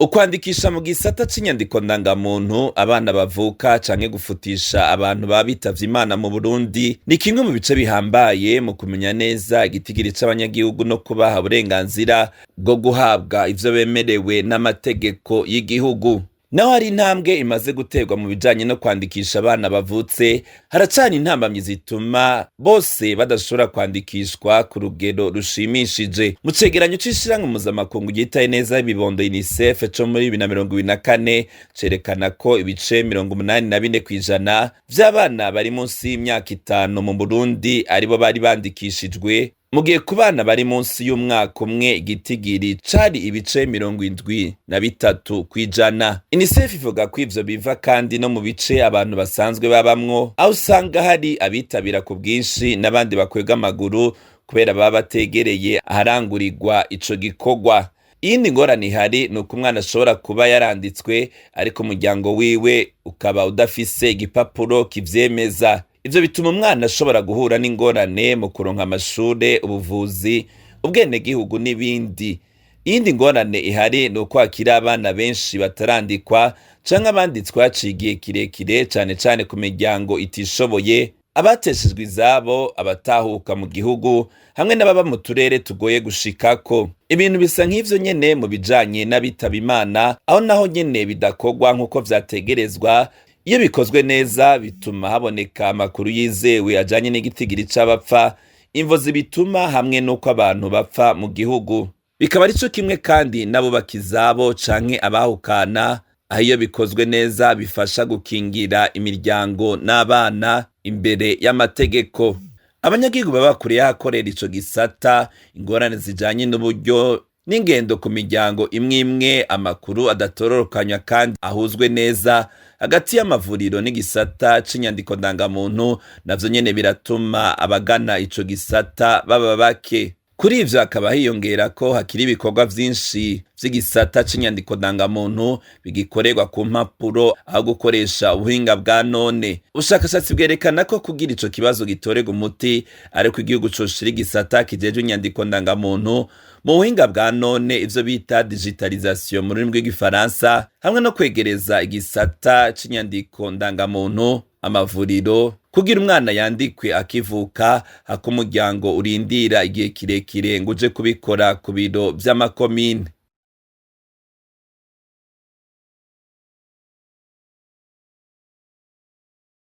Ukwandikisha mu gisata c'inyandiko ndangamuntu abana bavuka canke gufutisha abantu babitavye Imana mu Burundi ni kimwe mu bice bihambaye mu kumenya neza igitigiri c'abanyagihugu no kubaha uburenganzira bwo guhabwa ivyo bemerewe n'amategeko y'igihugu. Naho hari intambwe imaze guterwa mu bijanye no kwandikisha abana bavutse, haracana intambamyi zituma bose badashobora kwandikishwa ku rugero rushimishije. Mu cegeranyo c'ishirahamwe mpuzamakungu ryitaye neza ibibondo UNICEF co muri 2024 cerekana ko ibice 84% vy'abana bari munsi y'imyaka 5 mu Burundi aribo bari bandikishijwe, mu gihe ku bana bari munsi y'umwaka umwe igitigiri cari ibice 73%. UNICEF ivuga ko ivyo biva kandi no mu bice abantu basanzwe babamwo, aho usanga hari abitabira ku bwinshi n'abandi bakwega amaguru kubera baba bategereye aharangurirwa ico gikorwa. Iyindi ngorane ihari ni uko umwana ashobora kuba yaranditswe ariko umuryango wiwe ukaba udafise igipapuro kivyemeza. Ivyo bituma umwana ashobora guhura n'ingorane mu kuronka amashure, ubuvuzi, ubwenegihugu n'ibindi. Iyindi ngorane ihari ni uko hakiri abana benshi batarandikwa canke abanditswe haciye igihe kirekire, cane cane ku miryango itishoboye, abateshejwe izabo, abatahuka mu gihugu, hamwe n'ababa mu turere tugoye gushikako. Ibintu bisa nk'ivyo nyene mu bijanye n'abitaba Imana, aho naho nyene bidakorwa nk'uko vyategerezwa. Iyo bikozwe neza bituma haboneka amakuru yizewe ajanye n'igitigiri c'abapfa, imvo zibituma hamwe n'uko abantu bapfa mu gihugu. Bikaba arico kimwe kandi n'abubaka izabo canke abahukana, aho iyo bikozwe neza bifasha gukingira imiryango n'abana imbere y'amategeko. Abanyagihugu baba kure y'ahakorera ico gisata, ingorane zijanye n'uburyo n'ingendo ku miryango imwe imwe, amakuru adatororokanywa kandi ahuzwe neza hagati y'amavuriro n'igisata c'inyandiko ndangamuntu, navyo nyene biratuma abagana ico gisata baba bake. Kuri ivyo hakaba hiyongera ko hakiri ibikorwa vyinshi vy'igisata c'inyandiko ndangamuntu bigikorerwa ku mpapuro aho gukoresha ubuhinga bwa none. Ubushakashatsi bwerekana ko kugira ico kibazo gitorerwa umuti ariko igihugu coshira igisata kijejwe inyandiko ndangamuntu mu buhinga bwa none, ivyo bita digitalisation mu rurimi rw'igifaransa, hamwe no kwegereza igisata c'inyandiko ndangamuntu amavuriro, kugira umwana yandikwe akivuka, hako umuryango urindira igihe kirekire ngo uje kubikora ku biro vy'amakomine.